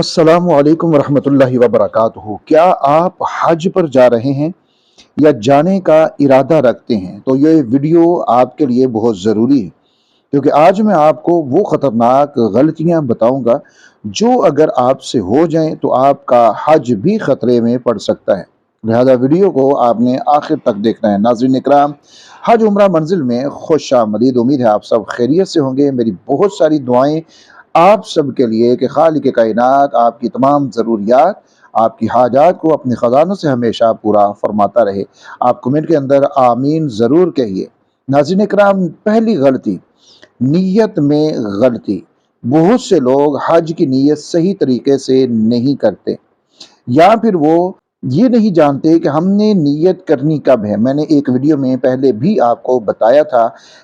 अस्सलामु अलैकुम वरहमतुल्लाहि वबरकातुहू। क्या आप हज पर जा रहे हैं या जाने का इरादा रखते हैं? तो ये वीडियो आपके लिए बहुत ज़रूरी है, क्योंकि आज मैं आपको वो ख़तरनाक गलतियां बताऊंगा जो अगर आपसे हो जाएं तो आपका हज भी ख़तरे में पड़ सकता है। लिहाजा वीडियो को आपने आखिर तक देखना है। नाज़रीन इकराम, हज उम्रा मंजिल में खुश आमदीद। उम्मीद है आप सब खैरियत से होंगे। मेरी बहुत सारी दुआएं आप सब के लिए कि खालिक कायनात आपकी तमाम ज़रूरियात, आपकी हाजात को अपने ख़जानों से हमेशा पूरा फरमाता रहे। आप कमेंट के अंदर आमीन ज़रूर कहिए। नाज़रीन इकराम, पहली गलती, नीयत में गलती। बहुत से लोग हज की नीयत सही तरीके से नहीं करते, या फिर वो ये नहीं जानते कि हमने नीयत करनी कब है। मैंने एक वीडियो में पहले भी आपको बताया था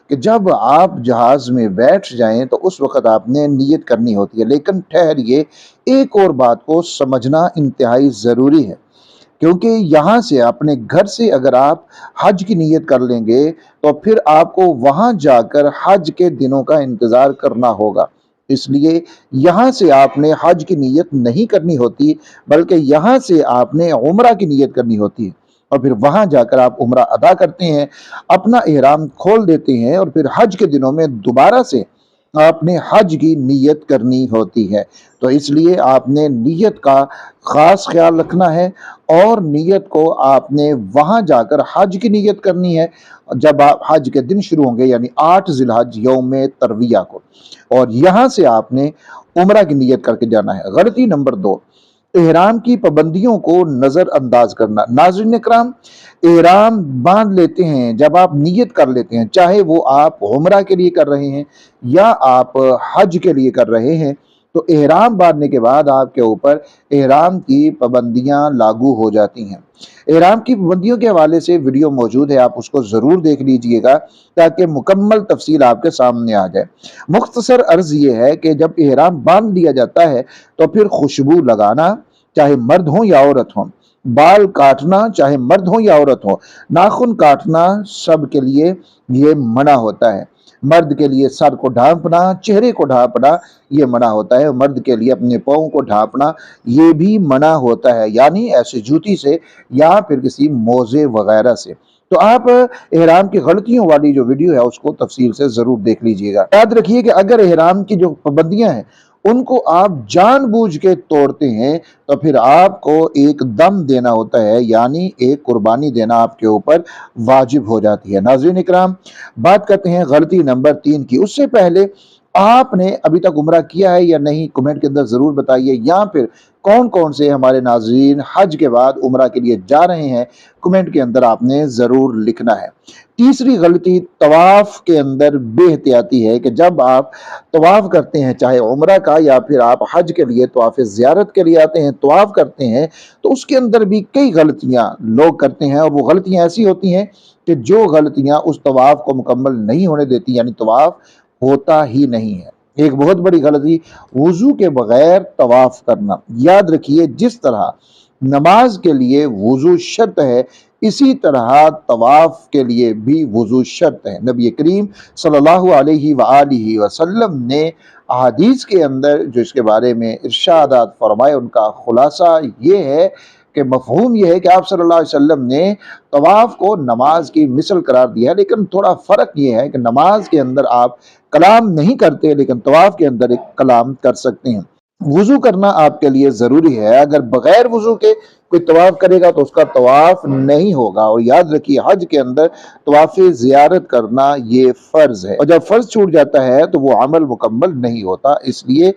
कि जब आप जहाज़ में बैठ जाएं तो उस वक़्त आपने नीयत करनी होती है। लेकिन ठहरिए, एक और बात को समझना इंतहाई ज़रूरी है, क्योंकि यहाँ से, अपने घर से अगर आप हज की नीयत कर लेंगे तो फिर आपको वहाँ जाकर हज के दिनों का इंतज़ार करना होगा। इसलिए यहाँ से आपने हज की नीयत नहीं करनी होती, बल्कि यहाँ से आपने उम्रा की नीयत करनी होती है, और फिर वहाँ जाकर आप उम्रा अदा करते हैं, अपना इहराम खोल देते हैं, और फिर हज के दिनों में दोबारा से आपने हज की नीयत करनी होती है। तो इसलिए आपने नीयत का ख़ास ख्याल रखना है, और नीयत को आपने वहाँ जाकर हज की नीयत करनी है जब आप हज के दिन शुरू होंगे, यानी 8 ज़िलहज यौम तरविया को, और यहाँ से आपने उम्रा की नीयत करके जाना है। गलती नंबर 2, एहराम की पाबंदियों को नज़रअंदाज करना। नाज़रीन इकराम, एहराम बांध लेते हैं, जब आप नीयत कर लेते हैं, चाहे वो आप उम्रा के लिए कर रहे हैं या आप हज के लिए कर रहे हैं, तो एहराम बांधने के बाद आपके ऊपर एहराम की पाबंदियां लागू हो जाती हैं। एहराम की पाबंदियों के हवाले से वीडियो मौजूद है, आप उसको ज़रूर देख लीजिएगा ताकि मुकम्मल तफसील आपके सामने आ जाए। मुख्तसर अर्ज ये है कि जब एहराम बांध दिया जाता है तो फिर खुशबू लगाना, चाहे मर्द हो या औरत हो, बाल काटना, चाहे मर्द हो या औरत हो, नाखून काटना, सब के लिए ये मना होता है। मर्द के लिए सर को ढांपना, चेहरे को ढांपना ये मना होता है। मर्द के लिए अपने पाँव को ढांपना ये भी मना होता है, यानी ऐसे जूती से या फिर किसी मोजे वगैरह से। तो आप एहराम की गलतियों वाली जो वीडियो है उसको तफसील से जरूर देख लीजिएगा। याद रखिए कि अगर एहराम की जो पाबंदियां हैं उनको आप जानबूझ के तोड़ते हैं तो फिर आपको एक दम देना होता है, यानी एक कुर्बानी देना आपके ऊपर वाजिब हो जाती है। नाज़रीन इकराम, बात करते हैं गलती नंबर 3 की। उससे पहले आपने अभी तक उम्रा किया है या नहीं, कमेंट के अंदर ज़रूर बताइए। या फिर कौन कौन से हमारे नाज़रीन हज के बाद उम्रा के लिए जा रहे हैं, कमेंट के अंदर आपने ज़रूर लिखना है। तीसरी गलती तवाफ़ के अंदर बेहतियाती है कि जब आप तवाफ़ करते हैं, चाहे उम्रा का या फिर आप हज के लिए तवाफ़ ज़ियारत के लिए आते हैं, तवाफ़ करते हैं, तो उसके अंदर भी कई गलतियां लोग करते हैं, और वो गलतियां ऐसी होती हैं कि जो गलतियां उस तवाफ़ को मुकम्मल नहीं होने देती, यानी तवाफ़ होता ही नहीं है। एक बहुत बड़ी गलती, वुजू के बगैर तवाफ करना। याद रखिए, जिस तरह नमाज के लिए वुजू शर्त है, इसी तरह तवाफ के लिए भी वुजू शर्त है। नबी करीम सल्लल्लाहु अलैहि वआलिहि वसल्लम ने अहादीस के अंदर जो इसके बारे में इरशादात फरमाए, उनका खुलासा ये है कि मफहूम ये है कि आप सल्लल्लाहु अलैहि वसल्लम ने तवाफ को नमाज की मिसल करार दिया है। लेकिन थोड़ा फ़र्क ये है कि नमाज के अंदर आप कलाम नहीं करते, लेकिन तवाफ के अंदर एक कलाम कर सकते हैं। वुजू करना आपके लिए ज़रूरी है। अगर बगैर वुजू के कोई तवाफ करेगा तो उसका तवाफ नहीं होगा। और याद रखिए, हज के अंदर तवाफ ज़ियारत करना ये फ़र्ज है, और जब फ़र्ज छूट जाता है तो वो अमल मुकम्मल नहीं होता। इसलिए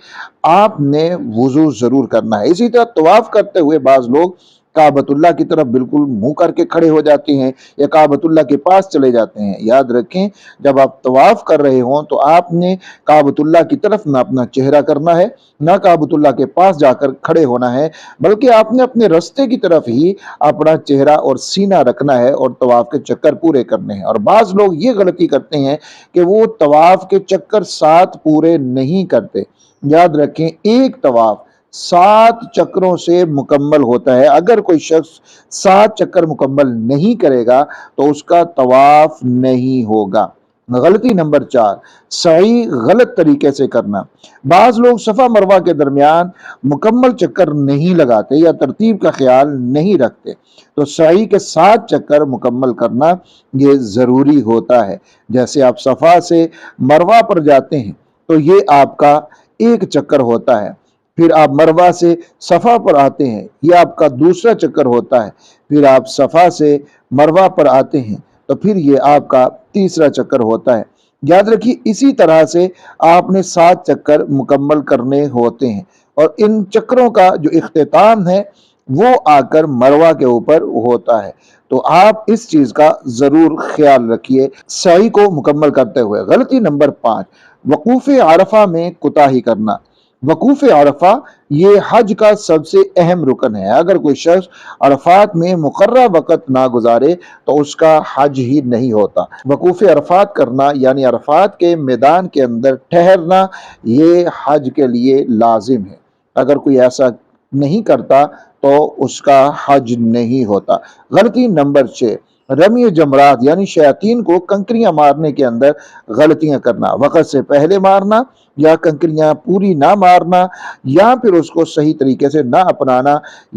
आपने वुजू ज़रूर करना है। इसी तरह तवाफ करते हुए बाज़ लोग काबतुल्लाह की तरफ बिल्कुल मुंह करके खड़े हो जाते हैं या काबतुल्लाह के पास चले जाते हैं। याद रखें, जब आप तवाफ कर रहे हों तो आपने काबतुल्लाह की तरफ ना अपना चेहरा करना है, ना काबतुल्लाह के पास जाकर खड़े होना है, बल्कि आपने अपने रास्ते की तरफ ही अपना चेहरा और सीना रखना है और तवाफ के चक्कर पूरे करने हैं। और बाज़ लोग ये गलती करते हैं कि वो तवाफ के चक्कर 7 पूरे नहीं करते। याद रखें, एक तवाफ 7 चक्रों से मुकम्मल होता है। अगर कोई शख्स 7 चक्कर मुकम्मल नहीं करेगा तो उसका तवाफ नहीं होगा। غلطی نمبر 4، سعی غلط طریقے سے کرنا۔ بعض لوگ صفا مروہ کے درمیان مکمل چکر نہیں لگاتے یا ترتیب کا خیال نہیں رکھتے، تو سعی کے 7 چکر مکمل کرنا یہ ضروری ہوتا ہے۔ جیسے آپ صفا سے مروہ پر جاتے ہیں تو یہ آپ کا 1 چکر ہوتا ہے، پھر آپ مروہ سے صفا پر آتے ہیں، یہ آپ کا دوسرا چکر ہوتا ہے، پھر آپ صفا سے مروہ پر آتے ہیں تو پھر یہ آپ کا تیسرا چکر ہوتا ہے۔ یاد رکھیے اسی طرح سے آپ نے 7 چکر مکمل کرنے ہوتے ہیں، اور ان چکروں کا جو اختتام ہے وہ آ کر مروہ کے اوپر ہوتا ہے۔ تو آپ اس چیز کا ضرور خیال رکھیے سعی کو مکمل کرتے ہوئے۔ غلطی نمبر 5، وقوف عرفہ میں کوتاہی کرنا۔ وقوف عرفہ یہ حج کا سب سے اہم رکن ہے۔ اگر کوئی شخص عرفات میں مقررہ وقت نہ گزارے تو اس کا حج ہی نہیں ہوتا۔ وقوف عرفات کرنا یعنی عرفات کے میدان کے اندر ٹھہرنا یہ حج کے لیے لازم ہے۔ اگر کوئی ایسا نہیں کرتا تو اس کا حج نہیں ہوتا۔ غلطی نمبر 6، رمی جمرات یعنی شیاطین کو کنکریاں مارنے کے اندر غلطیاں کرنا۔ وقت سے پہلے مارنا یا کنکریاں پوری نہ مارنا یا پھر اس کو صحیح طریقے سے نہ اپنانا،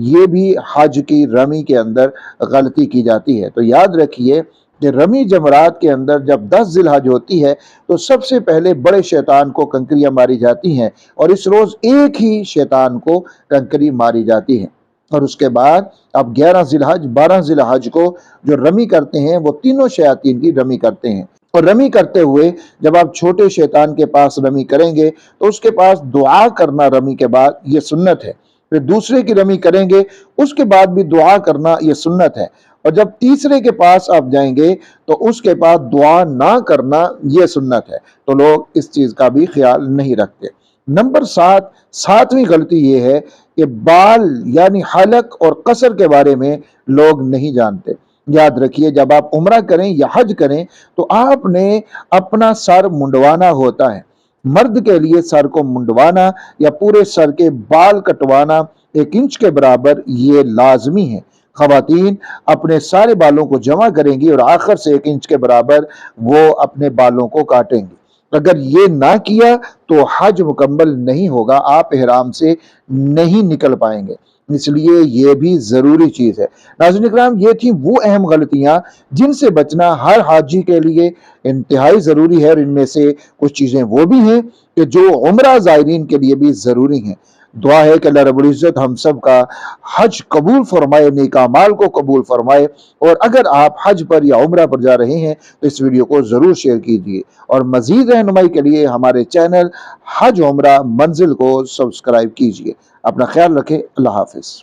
یہ بھی حج کی رمی کے اندر غلطی کی جاتی ہے۔ تو یاد رکھیے کہ رمی جمرات کے اندر جب 10 ذی الحج ہوتی ہے تو سب سے پہلے بڑے شیطان کو کنکریاں ماری جاتی ہیں، اور اس روز ایک ہی شیطان کو کنکری ماری جاتی ہے، اور اس کے بعد اب 11 ذی الحج 12 ذی الحج کو جو رمی کرتے ہیں وہ تینوں شیاطین کی رمی کرتے ہیں۔ اور رمی کرتے ہوئے جب آپ چھوٹے شیطان کے پاس رمی کریں گے تو اس کے پاس دعا کرنا رمی کے بعد یہ سنت ہے، پھر دوسرے کی رمی کریں گے اس کے بعد بھی دعا کرنا یہ سنت ہے، اور جب تیسرے کے پاس آپ جائیں گے تو اس کے بعد دعا نہ کرنا یہ سنت ہے۔ تو لوگ اس چیز کا بھی خیال نہیں رکھتے۔ نمبر 7، 7ویں غلطی یہ ہے کہ بال یعنی حلق اور قصر کے بارے میں لوگ نہیں جانتے۔ یاد رکھیے جب آپ عمرہ کریں یا حج کریں تو آپ نے اپنا سر منڈوانا ہوتا ہے۔ مرد کے لیے سر کو منڈوانا یا پورے سر کے بال کٹوانا 1 انچ کے برابر یہ لازمی ہے۔ خواتین اپنے سارے بالوں کو جمع کریں گی اور آخر سے 1 انچ کے برابر وہ اپنے بالوں کو کاٹیں گی۔ اگر یہ نہ کیا تو حج مکمل نہیں ہوگا، آپ احرام سے نہیں نکل پائیں گے، اس لیے یہ بھی ضروری چیز ہے۔ ناظرین اکرام، یہ تھی وہ اہم غلطیاں جن سے بچنا ہر حاجی کے لیے انتہائی ضروری ہے، اور ان میں سے کچھ چیزیں وہ بھی ہیں کہ جو عمرہ زائرین کے لیے بھی ضروری ہیں۔ دعا ہے کہ اللہ رب العزت ہم سب کا حج قبول فرمائے، نیک اعمال کو قبول فرمائے، اور اگر آپ حج پر یا عمرہ پر جا رہے ہیں تو اس ویڈیو کو ضرور شیئر کیجیے، اور مزید رہنمائی کے لیے ہمارے چینل حج عمرہ منزل کو سبسکرائب کیجیے۔ اپنا خیال رکھیں، اللہ حافظ۔